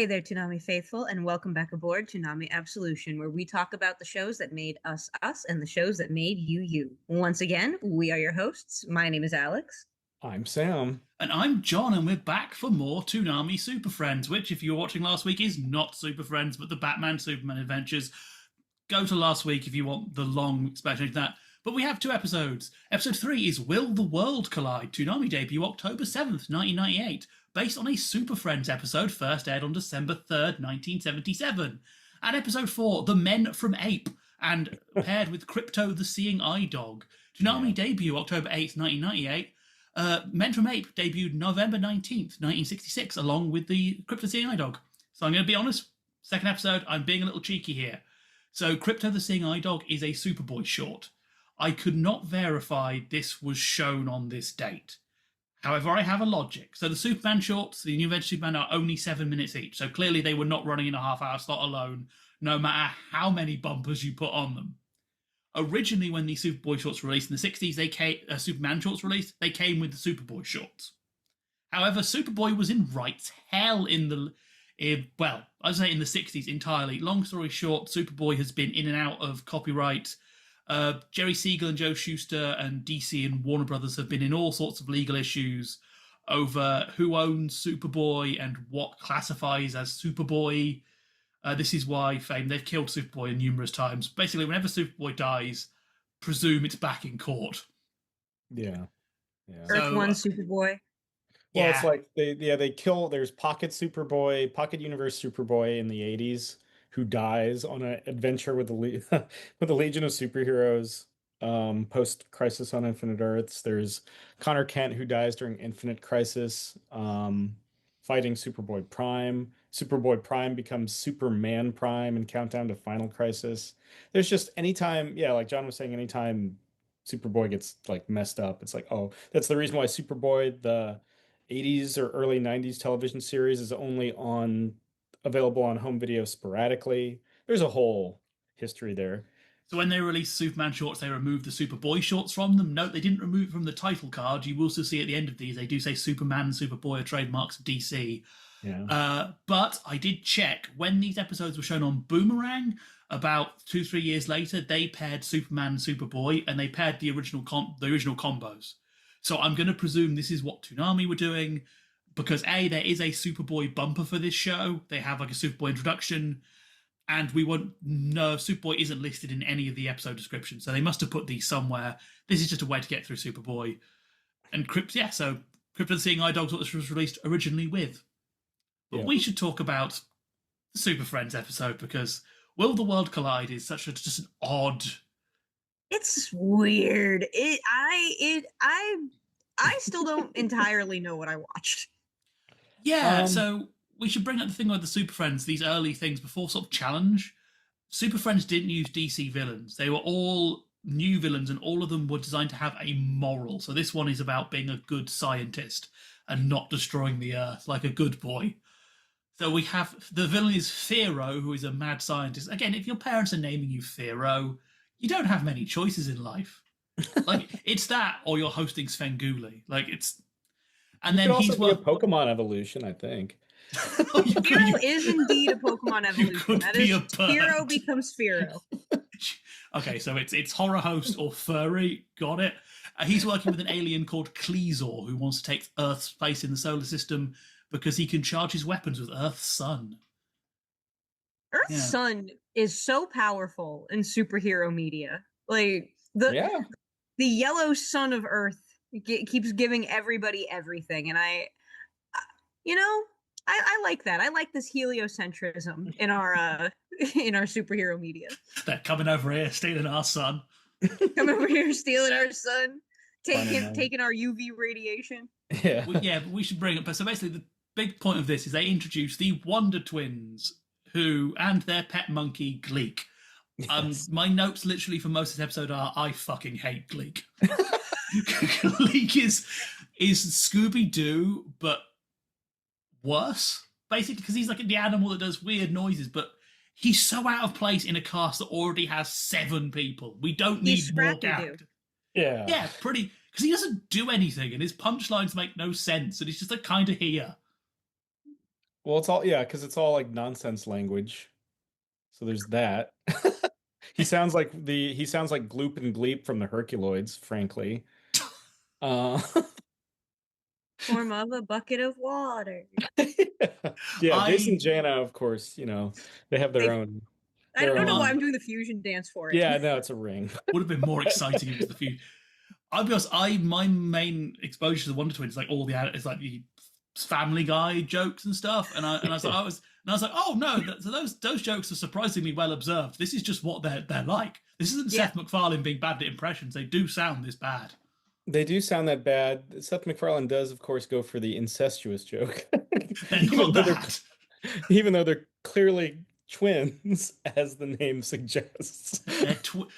Hey there, Toonami faithful, and welcome back aboard Toonami Absolution, where we talk about the shows that made us us and the shows that made you you. Once again, we are your hosts. My name is Alyx. I'm Sam. And I'm John, and we're back for more Toonami Super Friends, which, if you were watching last week, is not Super Friends, but the Batman Superman adventures. Go to last week if you want the long explanation of that. But we have two episodes. Episode 3 is Will the World Collide? Toonami debut October 7th, 1998, based on a Super Friends episode first aired on December 3rd, 1977. And episode 4, The Men From APE, and paired with Krypto The Seeing-Eye Dog. Toonami debut October 8th, 1998. Men From APE debuted November 19th, 1966, along with the Krypto The Seeing-Eye Dog. So I'm going to be honest, second episode, I'm being a little cheeky here. So Krypto The Seeing-Eye Dog is a Superboy short. I could not verify this was shown on this date. However, I have a logic. So the Superman shorts, the New Adventure Superman, are only 7 minutes each. So clearly they were not running in a half-hour slot alone, no matter how many bumpers you put on them. Originally, when the Superboy shorts were released in the 60s, Superman shorts released, they came with the Superboy shorts. However, Superboy was in rights hell in the 60s entirely. Long story short, Superboy has been in and out of copyright. Jerry Siegel and Joe Shuster and DC and Warner Brothers have been in all sorts of legal issues over who owns Superboy and what classifies as Superboy. This is why they've killed Superboy numerous times. Basically, whenever Superboy dies, presume it's back in court. Yeah. Earth One Superboy. Well, it's like they kill. There's Pocket Superboy, Pocket Universe Superboy in the 80s, who dies on an adventure with the with the Legion of Superheroes. Post Crisis on Infinite Earths. There's Connor Kent, who dies during Infinite Crisis, fighting Superboy Prime. Superboy Prime becomes Superman Prime in Countdown to Final Crisis. There's just anytime, like John was saying, anytime Superboy gets like messed up, it's like, oh, that's the reason why Superboy, the 80s or early 90s television series, is only available on home video sporadically. There's a whole history there. So when they released Superman shorts, they removed the Superboy shorts from them. Note, they didn't remove it from the title card. You will also see at the end of these, they do say Superman and Superboy are trademarks of DC. Yeah. But I did check when these episodes were shown on Boomerang about 2-3 years later. They paired Superman and Superboy, and they paired the original combos. So I'm going to presume this is what Toonami were doing, because there is a Superboy bumper for this show. They have like a Superboy introduction, and we won't know Superboy isn't listed in any of the episode descriptions, so they must have put these somewhere. This is just a way to get through Superboy. And so Krypto the Seeing-Eye Dog's what this was released originally with. But we should talk about the Super Friends episode, because Will the World Collide is just an odd. It's weird. I still don't entirely know what I watched. Yeah, so we should bring up the thing with the Super Friends, these early things before sort of Challenge. Super Friends didn't use DC villains. They were all new villains, and all of them were designed to have a moral. So this one is about being a good scientist and not destroying the Earth like a good boy. So we have the villain is Fero, who is a mad scientist. Again, if your parents are naming you Fero, you don't have many choices in life. Like, it's that, or you're hosting Svengoolie. Like, it's... And then he's also be a Pokemon evolution, I think. Fero is indeed a Pokemon evolution. That is, Fero becomes Fero. Okay, so it's horror host or furry. Got it. He's working with an alien called Kleezor, who wants to take Earth's place in the solar system because he can charge his weapons with Earth's sun. Earth's sun is so powerful in superhero media. Like, the yellow sun of Earth keeps giving everybody everything, and I like that. I like this heliocentrism in our superhero media. They're coming over here, stealing our sun. Coming over here, stealing our sun, taking our UV radiation. Yeah, but we should bring it. So basically, the big point of this is they introduce the Wonder Twins, and their pet monkey Gleek. Yes. My notes literally for most of this episode are, I fucking hate Gleek. Gleek is Scooby-Doo, but worse, basically, because he's like the animal that does weird noises, but he's so out of place in a cast that already has 7 people. We don't need more characters. Yeah, pretty, because he doesn't do anything, and his punchlines make no sense, and he's just like kind of here. Well, it's all because it's all like nonsense language. So there's that. He sounds like Gloop and Gleep from the Herculoids, frankly. Form of a bucket of water. Yeah, Jason Jana, of course, they have their own. I don't know why I'm doing the fusion dance for it. Yeah, no, it's a ring. Would have been more exciting if it was the fusion. I'll be honest, my main exposure to the Wonder Twins is like all it's like the Family Guy jokes and stuff, and I was like, oh no, so those jokes are surprisingly well observed. This is just what they're like. This isn't Seth MacFarlane being bad at impressions. They do sound this bad. They do sound that bad. Seth MacFarlane does, of course, go for the incestuous joke. Even though they're clearly twins, as the name suggests.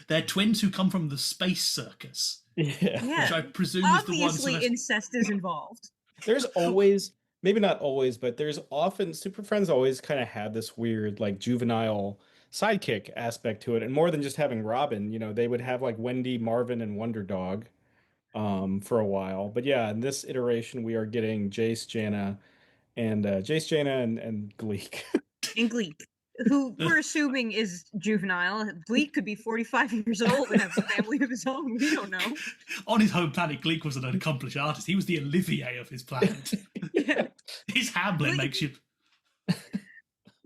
They're twins who come from the space circus. Yeah. Which I presume obviously is the one. Incest is involved. There's always, maybe not always, but there's often, Super Friends always kind of had this weird, like, juvenile sidekick aspect to it. And more than just having Robin, they would have like Wendy, Marvin, and Wonder Dog for a while. But yeah, in this iteration, we are getting Jace, Jana, and Gleek. And Gleek, who we're assuming is juvenile. Gleek could be 45 years old and have a family of his own. We don't know. On his home planet, Gleek was an accomplished artist. He was the Olivier of his planet. Yeah. His Hamlet makes you...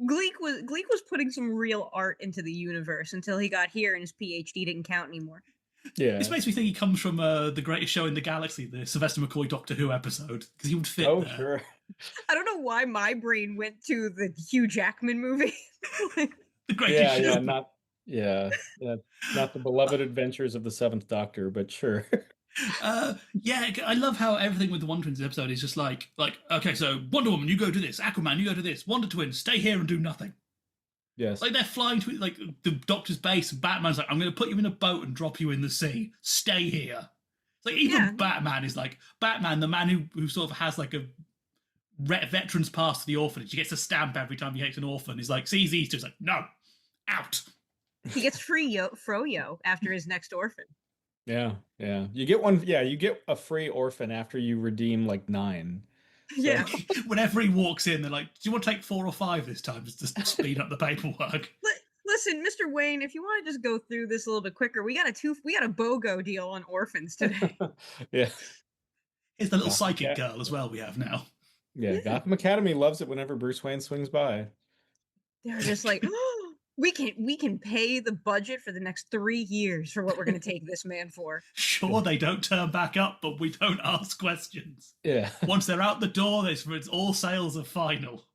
Gleek was putting some real art into the universe until he got here and his PhD didn't count anymore. Yeah. This makes me think he comes from The Greatest Show in the Galaxy, the Sylvester McCoy Doctor Who episode, because he would fit there. Sure. I don't know why my brain went to the Hugh Jackman movie. The Greatest Show. Not the beloved adventures of the Seventh Doctor, but sure. I love how everything with the Wonder Twins episode is just like, okay, so Wonder Woman, you go do this. Aquaman, you go do this. Wonder Twins, stay here and do nothing. Yes. Like they're flying to like the Doctor's base, and Batman's like, I'm going to put you in a boat and drop you in the sea. Stay here. It's like even Batman is like Batman, the man who sort of has like a veteran's pass to the orphanage. He gets a stamp every time he hits an orphan. He's like, sees these two, he's like, no, out. He gets free Froyo after his next orphan. Yeah. You get one. Yeah, you get a free orphan after you redeem like 9. So. Yeah. Whenever he walks in, they're like, do you want to take 4 or 5 this time just to speed up the paperwork? Listen, Mr. Wayne, if you want to just go through this a little bit quicker, we got a BOGO deal on orphans today. Yeah. It's the little psychic girl as well we have now. Yeah, Gotham Academy loves it whenever Bruce Wayne swings by. They're just like, oh, we can pay the budget for the next 3 years for what we're going to take this man for. Sure, they don't turn back up, but we don't ask questions. Yeah. Once they're out the door, it's all sales are final.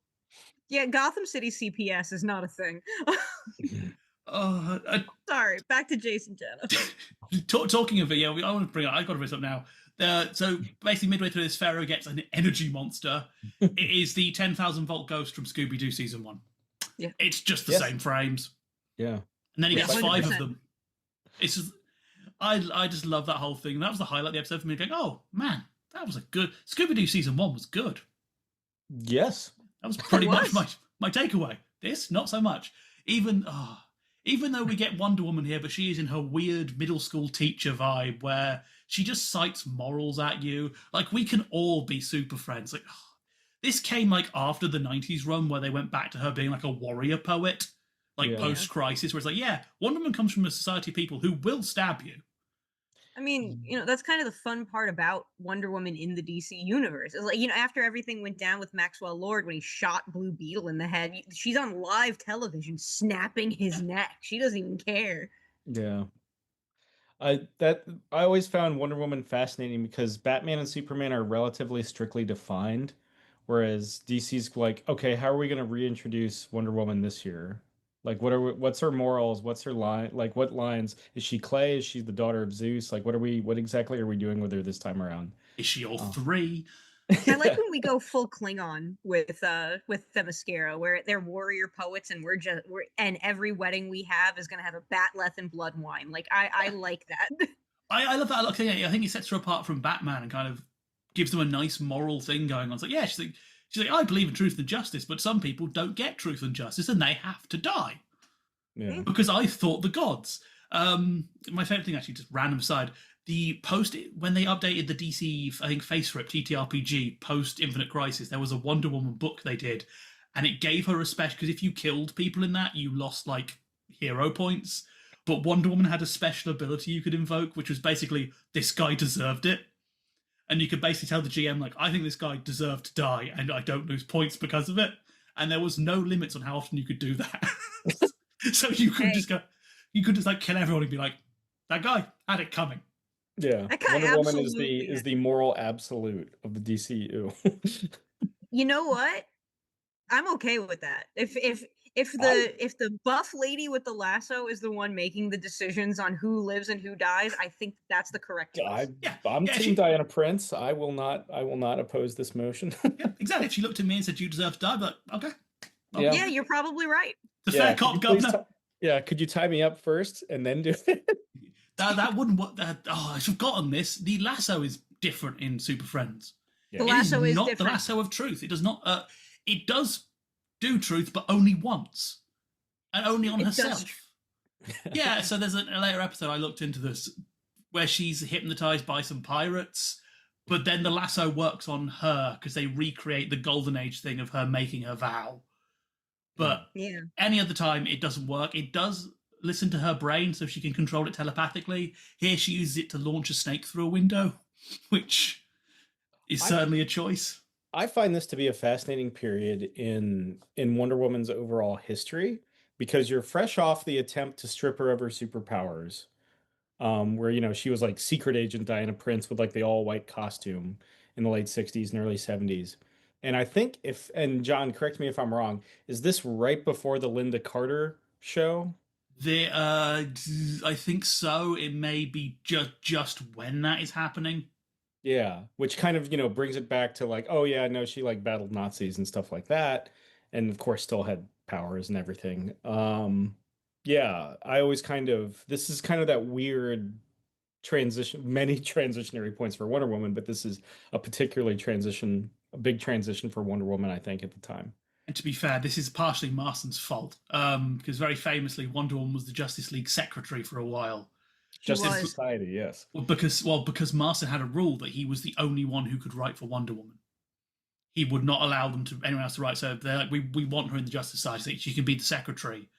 Yeah, Gotham City CPS is not a thing. Sorry, back to Jason Jana. Talking of it, I want to bring it. I got to bring this up now. So basically, midway through this, Pharaoh gets an energy monster. It is the 10,000-volt ghost from Scooby-Doo season 1. Yeah, it's just the same frames. Yeah, and then he gets 100%. 5 of them. It's just, I just love that whole thing. That was the highlight of the episode for me. Going, oh man, that was a good Scooby-Doo season 1 was good. Yes, that was pretty much my takeaway. This, not so much. Even though we get Wonder Woman here, but she is in her weird middle school teacher vibe where she just cites morals at you. Like, we can all be super friends. Like, this came like after the 90s run where they went back to her being like a warrior poet, like post-crisis, where it's like, yeah, Wonder Woman comes from a society of people who will stab you. I mean, that's kind of the fun part about Wonder Woman in the DC universe. It's like, after everything went down with Maxwell Lord when he shot Blue Beetle in the head, she's on live television snapping his neck. She doesn't even care. Yeah. I always found Wonder Woman fascinating because Batman and Superman are relatively strictly defined, whereas DC's like, okay, how are we going to reintroduce Wonder Woman this year? Like, what's her morals? What's her line? Like, what lines? Is she clay? Is she the daughter of Zeus? Like, what exactly are we doing with her this time around? Is she all 3? I like when we go full Klingon with Themyscira, where they're warrior poets, and and every wedding we have is going to have a batleth and blood wine. Like, I like that. I love that. I think it sets her apart from Batman and kind of gives them a nice moral thing going on. It's like, yeah, she's like, I believe in truth and justice, but some people don't get truth and justice, and they have to die. Yeah. Because I thought the gods. My favorite thing, actually, just random aside, the post when they updated the DC, I think, Face Rip TTRPG post Infinite Crisis, there was a Wonder Woman book they did, and it gave her a special, because if you killed people in that, you lost like hero points. But Wonder Woman had a special ability you could invoke, which was basically, this guy deserved it. And you could basically tell the GM, like, I think this guy deserved to die, and I don't lose points because of it. And there was no limits on how often you could do that. So you could just like kill everyone and be like, that guy had it coming. Yeah, Wonder Woman is the moral absolute of the DCU. You know what? I'm okay with that. If the buff lady with the lasso is the one making the decisions on who lives and who dies, I think that's the correct choice. I'm Team Diana Prince. I will not oppose this motion. Yeah, exactly. If she looked at me and said, "You deserve to die," but okay. Yeah, you're probably right. The fair cop, governor. Could you tie me up first and then do it? That wouldn't work. I've forgotten this. The lasso is different in Super Friends. Yeah. The lasso is not different. The lasso of truth. It does not. It does do truth, but only once, and only on herself. Yeah. So there's a later episode I looked into this where she's hypnotized by some pirates, but then the lasso works on her because they recreate the Golden Age thing of her making her vow. But any other time, it doesn't work. It does listen to her brain so she can control it telepathically. Here, she uses it to launch a snake through a window, which is certainly a choice. I find this to be a fascinating period in Wonder Woman's overall history, because you're fresh off the attempt to strip her of her superpowers, where, she was like secret agent Diana Prince with like the all-white costume in the late 60s and early 70s. And I think and John, correct me if I'm wrong, is this right before the Linda Carter show? I think so. It may be just when that is happening. Yeah, which kind of, brings it back to like, oh yeah, no, she like battled Nazis and stuff like that. And of course still had powers and everything. Yeah, I always this is kind of that weird transition, many transitionary points for Wonder Woman, but this is a big transition for Wonder Woman, I think, at the time. And to be fair, this is partially Marston's fault, because very famously, Wonder Woman was the Justice League secretary for a while. Justice Society, yes. Because Marston had a rule that he was the only one who could write for Wonder Woman. He would not allow anyone else to write. So they're like, we want her in the Justice Society. She can be the secretary,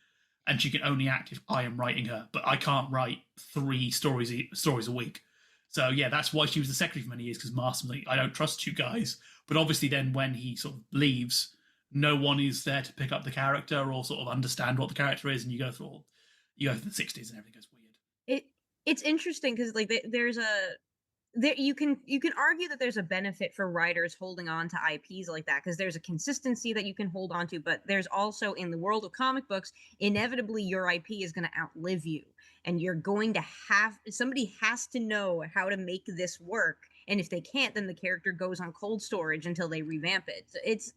and she can only act if I am writing her. But I can't write 3 stories a week. So yeah, that's why she was the secretary for many years, because Marston was like, I don't trust you guys. But obviously, then when he sort of leaves, no one is there to pick up the character or sort of understand what the character is, and you go through the 60s and everything goes weird. It's interesting because like you can argue that there's a benefit for writers holding on to IPs like that, because there's a consistency that you can hold on to, but there's also, in the world of comic books, inevitably your IP is going to outlive you, and you're going to somebody has to know how to make this work. And if they can't, then the character goes on cold storage until they revamp it. So it's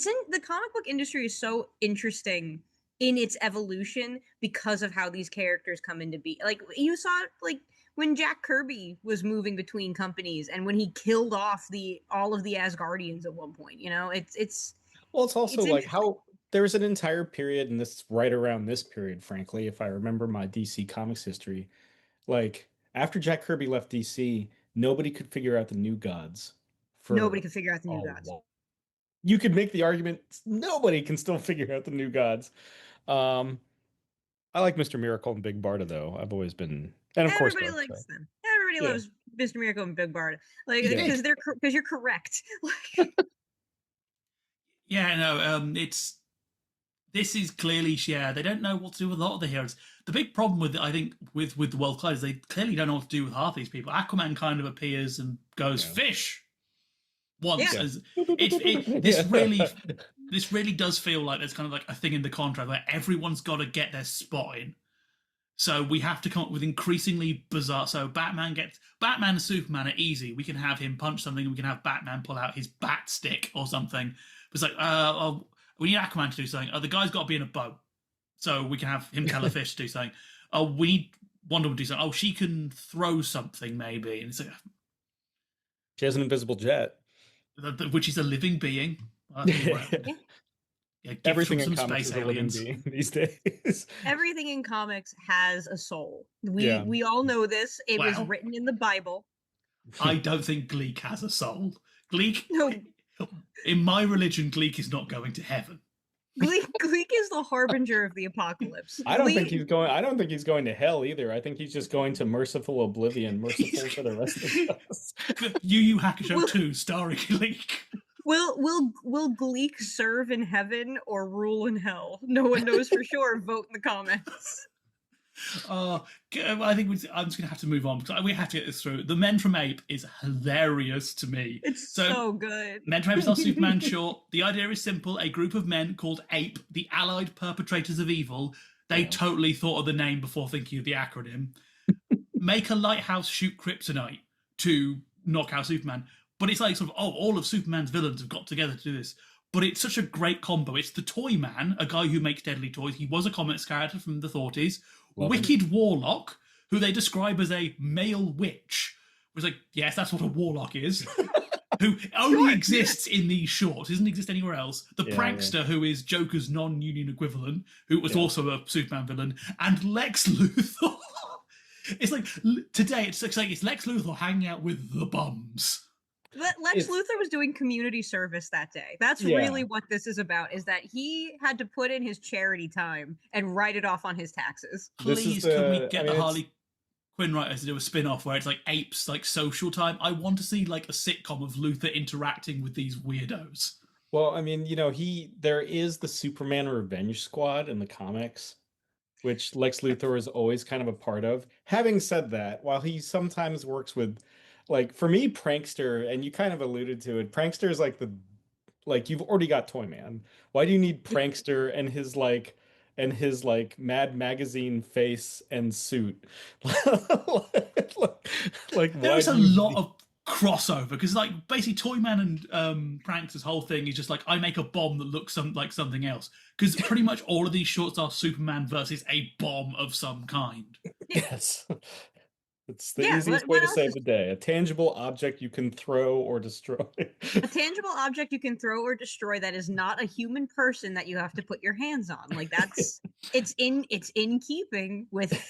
in the comic book industry is so interesting in its evolution because of how these characters come into being. Like you saw, like when Jack Kirby was moving between companies, and when he killed off all of the Asgardians at one point. It's also like how there was an entire period, and this right around this period, frankly, if I remember my DC Comics history, like after Jack Kirby left DC. Nobody could figure out the New Gods. Nobody could figure out the New Gods. You could make the argument nobody can still figure out the New Gods. I like Mr. Miracle and Big Barda, though. I've always been, and of course, everybody likes them. Everybody loves Mr. Miracle and Big Barda, like because you're correct. Yeah, no, this is clearly, they don't know what to do with a lot of the heroes. The big problem with the World Collide is they clearly don't know what to do with half these people. Aquaman kind of appears and goes fish once. Yeah. This really does feel like there's kind of like a thing in the contract where everyone's got to get their spot in. So we have to come up with increasingly bizarre. So Batman and Superman are easy. We can have him punch something, and we can have Batman pull out his bat stick or something. But it's like, we need Aquaman to do something. The guy's got to be in a boat, so we can have him tell a fish to do something. We need Wonder Woman to do something. She can throw something maybe. And it's like, she has an invisible jet, which is a living being. Everything in comics is a living being these days. Everything in comics has a soul. We all know this. It was written in the Bible. I don't think Gleek has a soul. Gleek. No. In my religion, Gleek is not going to heaven. Gleek is the harbinger of the apocalypse. I don't think he's going to hell either. I think he's just going to merciful oblivion, merciful for the rest of us. Yu Yu Hakusho 2 starring Gleek. Will Gleek serve in heaven or rule in hell? No one knows for sure. Vote in the comments. I think I'm just going to have to move on because we have to get this through. The Men From APE is hilarious to me. It's so good. Men From APE is our Superman short. The idea is simple. A group of men called APE, the Allied Perpetrators of Evil, they totally thought of the name before thinking of the acronym, make a lighthouse shoot kryptonite to knock out Superman. But it's like sort of, all of Superman's villains have got together to do this. But it's such a great combo. It's the Toy Man, a guy who makes deadly toys. He was a comics character from the 40s. Wicked Warlock, who they describe as a male witch. Was like, yes, that's what a warlock is. Who only exists in these shorts, doesn't exist anywhere else. The Prankster, who is Joker's non-union equivalent, who was also a Superman villain. And Lex Luthor. It's like, today, it's like it's Lex Luthor hanging out with the bums. Lex Luthor was doing community service that day. That's really what this is about, is that he had to put in his charity time and write it off on his taxes. Please, can we get the Harley Quinn writers to do a spin-off where it's like apes, like social time? I want to see like a sitcom of Luthor interacting with these weirdos. Well, I mean, there is the Superman Revenge Squad in the comics, which Lex Luthor is always kind of a part of. Having said that, while he sometimes works with, like, for me, Prankster, and you kind of alluded to it, Prankster is like you've already got Toy Man. Why do you need Prankster and his Mad Magazine face and suit? There's a lot of crossover because, like, basically Toyman and Prankster's whole thing is just like, I make a bomb that looks like something else. Because pretty much all of these shorts are Superman versus a bomb of some kind. Yes. It's the easiest way to save the day. A tangible object you can throw or destroy. A tangible object you can throw or destroy that is not a human person that you have to put your hands on. Like, that's it's in keeping with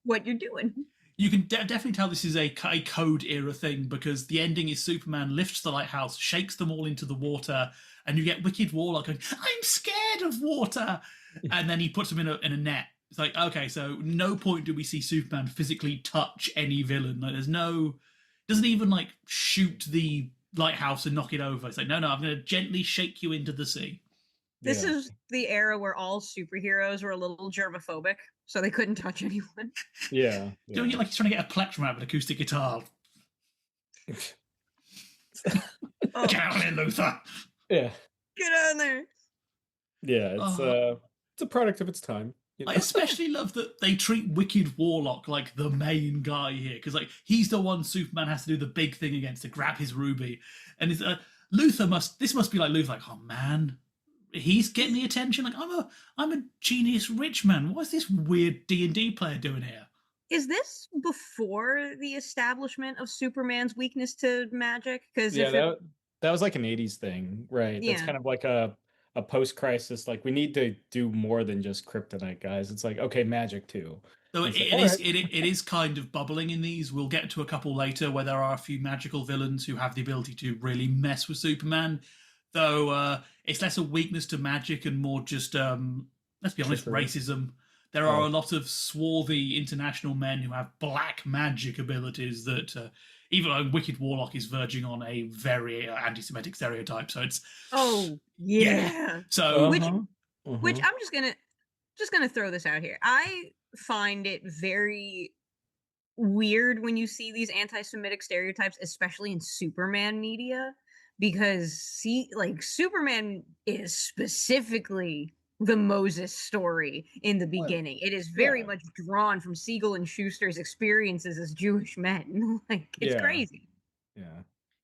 what you're doing. You can definitely tell this is a code era thing because the ending is Superman lifts the lighthouse, shakes them all into the water, and you get Wicked Warlock going, I'm scared of water! And then he puts them in a net. It's like, okay, so no point do we see Superman physically touch any villain. Like, doesn't even like shoot the lighthouse and knock it over. It's like, no, I'm going to gently shake you into the sea. This is the era where all superheroes were a little germophobic, so they couldn't touch anyone. Yeah. Doing it like he's trying to get a plectrum out of an acoustic guitar. Get on in, Luthor. Yeah. Get on there. Yeah, it's a product of its time. I especially love that they treat Wicked Warlock like the main guy here, because like he's the one Superman has to do the big thing against to grab his ruby, and it's Luthor must be like Luthor, like, oh man, he's getting the attention. Like I'm a genius rich man. What's this weird D&D player doing here? Is this before the establishment of Superman's weakness to magic? Because that was like an 80s thing, right? Yeah. That's kind of like a post-crisis, like, we need to do more than just kryptonite, guys. It's like, okay, magic too. So it is kind of bubbling in these. We'll get to a couple later where there are a few magical villains who have the ability to really mess with Superman, though it's less a weakness to magic and more just, let's be honest, racism. There are a lot of swarthy international men who have black magic abilities that even Wicked Warlock is verging on a very anti-Semitic stereotype. So it's So which I'm just gonna throw this out here. I find it very weird when you see these anti-Semitic stereotypes, especially in Superman media, because Superman is specifically the Moses story in the beginning. It is very much drawn from Siegel and Schuster's experiences as Jewish men. Like, it's crazy.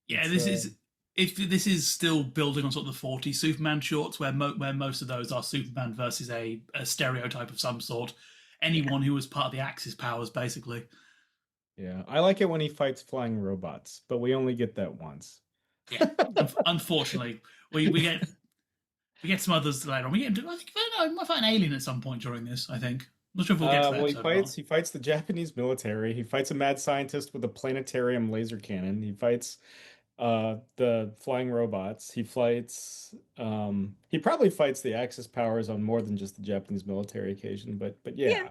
This is still building on sort of the 40s Superman shorts where most of those are Superman versus a stereotype of some sort. Anyone who was part of the Axis powers, basically. Yeah, I like it when he fights flying robots, but we only get that once. Yeah, unfortunately, we get some others later on. I might fight an alien at some point during this, I think. I'm not sure if we'll get to that. He fights the Japanese military. He fights a mad scientist with a planetarium laser cannon. He fights the flying robots. He fights. He probably fights the Axis powers on more than just the Japanese military occasion. But yeah.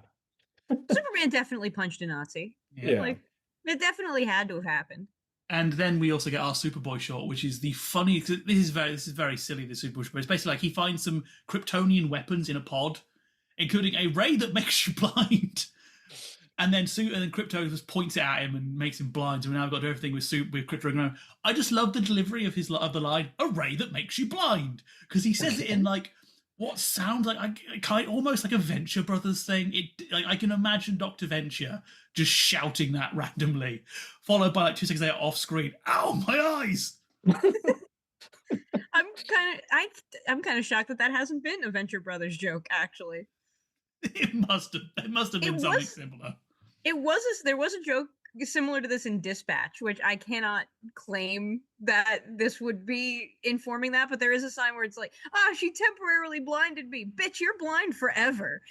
Superman definitely punched a Nazi. Yeah. Like, it definitely had to have happened. And then we also get our Superboy short, which is the funny. This is very silly. The Superboy, but it's basically like he finds some Kryptonian weapons in a pod, including a ray that makes you blind. And then Krypto just points it at him and makes him blind. So now I've got to do everything with Krypto. I just love the delivery of the line, "A ray that makes you blind," because he says it in like what sounds like almost like a Venture Brothers thing. I can imagine Dr. Venture just shouting that randomly, followed by like 2 seconds later off screen, "Ow, my eyes!" I'm kind of shocked that hasn't been a Venture Brothers joke. Actually, it must have been something similar. There was a joke similar to this in Dispatch, which I cannot claim that this would be informing that, but there is a sign where it's like, she temporarily blinded me. Bitch, you're blind forever.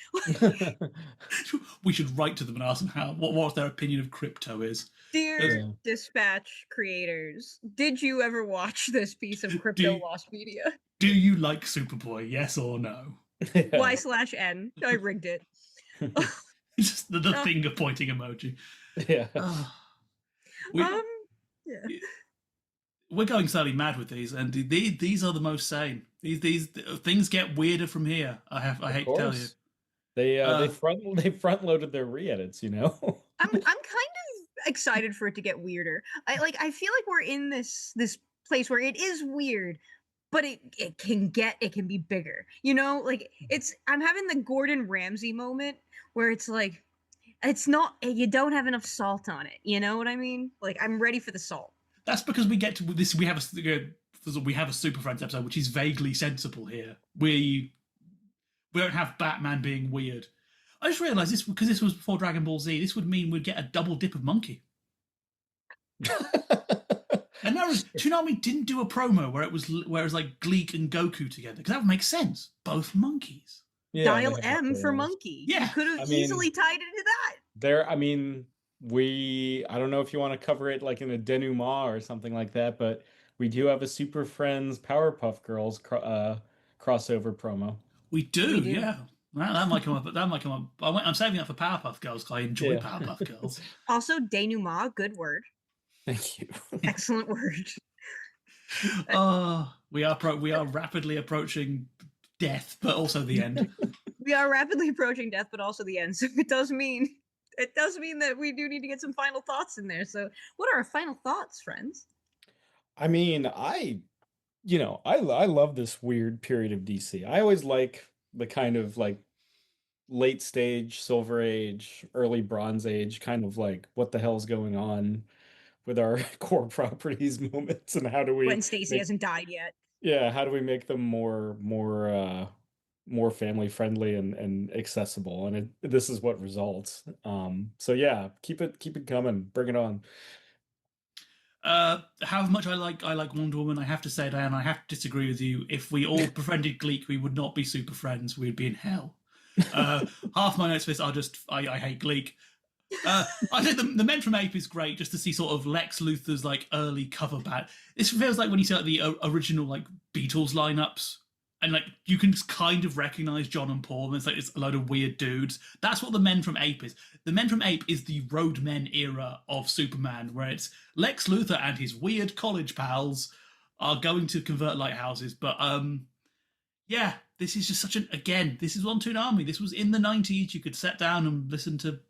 We should write to them and ask them what their opinion of Krypto is. Dear Dispatch creators, did you ever watch this piece of Krypto Lost Media? Do you like Superboy, yes or no? Y/N. I rigged it. Just the finger pointing emoji. Yeah. We're going slightly mad with these, and these are the most sane. These things get weirder from here. I hate to tell you. They front loaded their re-edits, you know. I'm kind of excited for it to get weirder. I feel like we're in this place where it is weird, but it can be bigger. You know, like I'm having the Gordon Ramsay moment where it's like, it's not, you don't have enough salt on it. You know what I mean? Like, I'm ready for the salt. That's because we get to this. We have a Super Friends episode, which is vaguely sensible here. We don't have Batman being weird. I just realised this, because this was before Dragon Ball Z, this would mean we'd get a double dip of Monkey. And now Toonami didn't do a promo where it was like Gleek and Goku together, because that would make sense. Both monkeys. Yeah, Dial M for monkey. Yeah. You could have easily tied it into that. I don't know if you want to cover it like in a denouement or something like that, but we do have a Super Friends Powerpuff Girls crossover promo. We do. Yeah. That might come up. I'm saving that for Powerpuff Girls because I enjoy Powerpuff Girls. Also, denouement, good word. Thank you. Excellent word. We are rapidly approaching death, but also the end. We are rapidly approaching death, but also the end. So it does mean that we do need to get some final thoughts in there. So what are our final thoughts, friends? I mean, I love this weird period of DC. I always like the kind of like late stage Silver Age, early Bronze Age, kind of like what the hell's going on with our core properties moments, and how do we, when Stacy hasn't died yet. Yeah, how do we make them more family friendly and accessible? And this is what results. So yeah, keep it coming, bring it on. How much I like Wonder Woman, I have to say, Diane, I have to disagree with you. If we all befriended Gleek, we would not be super friends. We'd be in hell. Half my notes for this are just I hate Gleek. I think the Men From APE is great, just to see sort of Lex Luthor's like early cover band. This feels like when you see like the original like Beatles lineups, and like you can kind of recognize John and Paul, and it's like it's a load of weird dudes. That's what the Men From APE is. The Men From APE is the Roadmen era of Superman, where it's Lex Luthor and his weird college pals are going to convert lighthouses. But yeah, this is just this is on Toonami. This was in the 90s. You could sit down and listen to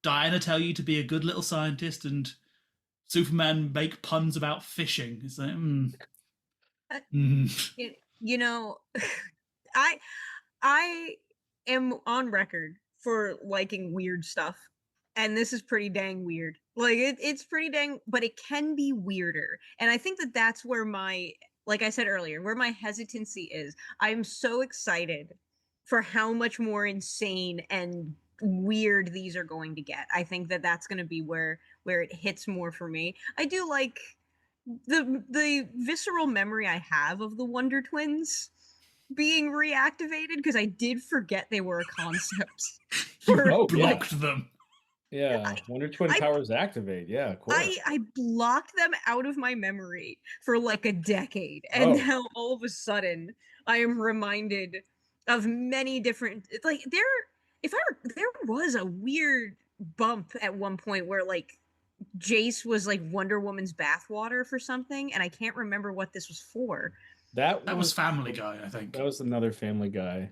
Diana tell you to be a good little scientist, and Superman make puns about fishing. It's like, You know, I am on record for liking weird stuff, and this is pretty dang weird. Like it's pretty dang, but it can be weirder, and I think that's where like I said earlier, where my hesitancy is. I'm so excited for how much more insane and weird these are going to get. I think that's going to be where it hits more for me. I do like the visceral memory I have of the Wonder Twins being reactivated, because I did forget they were a concept. You blocked them. Yeah, Wonder Twin powers activate. Yeah, of course. I blocked them out of my memory for like a decade, and now all of a sudden I am reminded of many different. Like there was a weird bump at one point where like Jace was like Wonder Woman's bathwater for something, and I can't remember what this was for. That was Family Guy, I think. That was another Family Guy.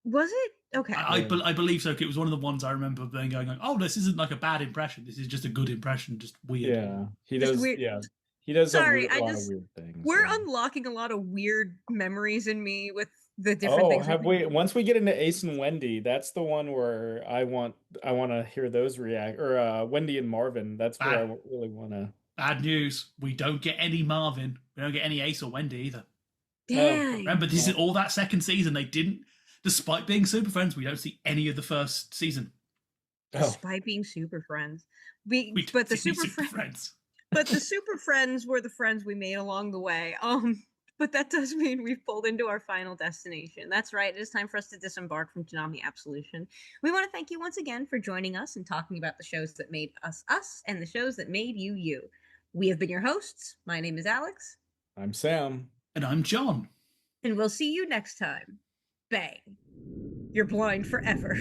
Was it? Okay. I believe so. It was one of the ones I remember then going, oh, this isn't like a bad impression. This is just a good impression, just weird. Yeah, he does. Yeah, he does. Sorry, a lot of weird things. We're unlocking a lot of weird memories in me with the different things. Have we? Once we get into Ace and Wendy, that's the one where I want to hear those react. Or Wendy and Marvin. That's where I really want to. Bad news. We don't get any Marvin. We don't get any Ace or Wendy either. Dang. Remember, this is all that second season. They didn't, despite being Super Friends, we don't see any of the first season. Despite being Super Friends, but the Super Friends. But the Super Friends were the friends we made along the way. But that does mean we've pulled into our final destination. That's right. It is time for us to disembark from Toonami Absolution. We want to thank you once again for joining us and talking about the shows that made us us and the shows that made you you. We have been your hosts. My name is Alyx. I'm Sam. And I'm John. And we'll see you next time. Bang. You're blind forever.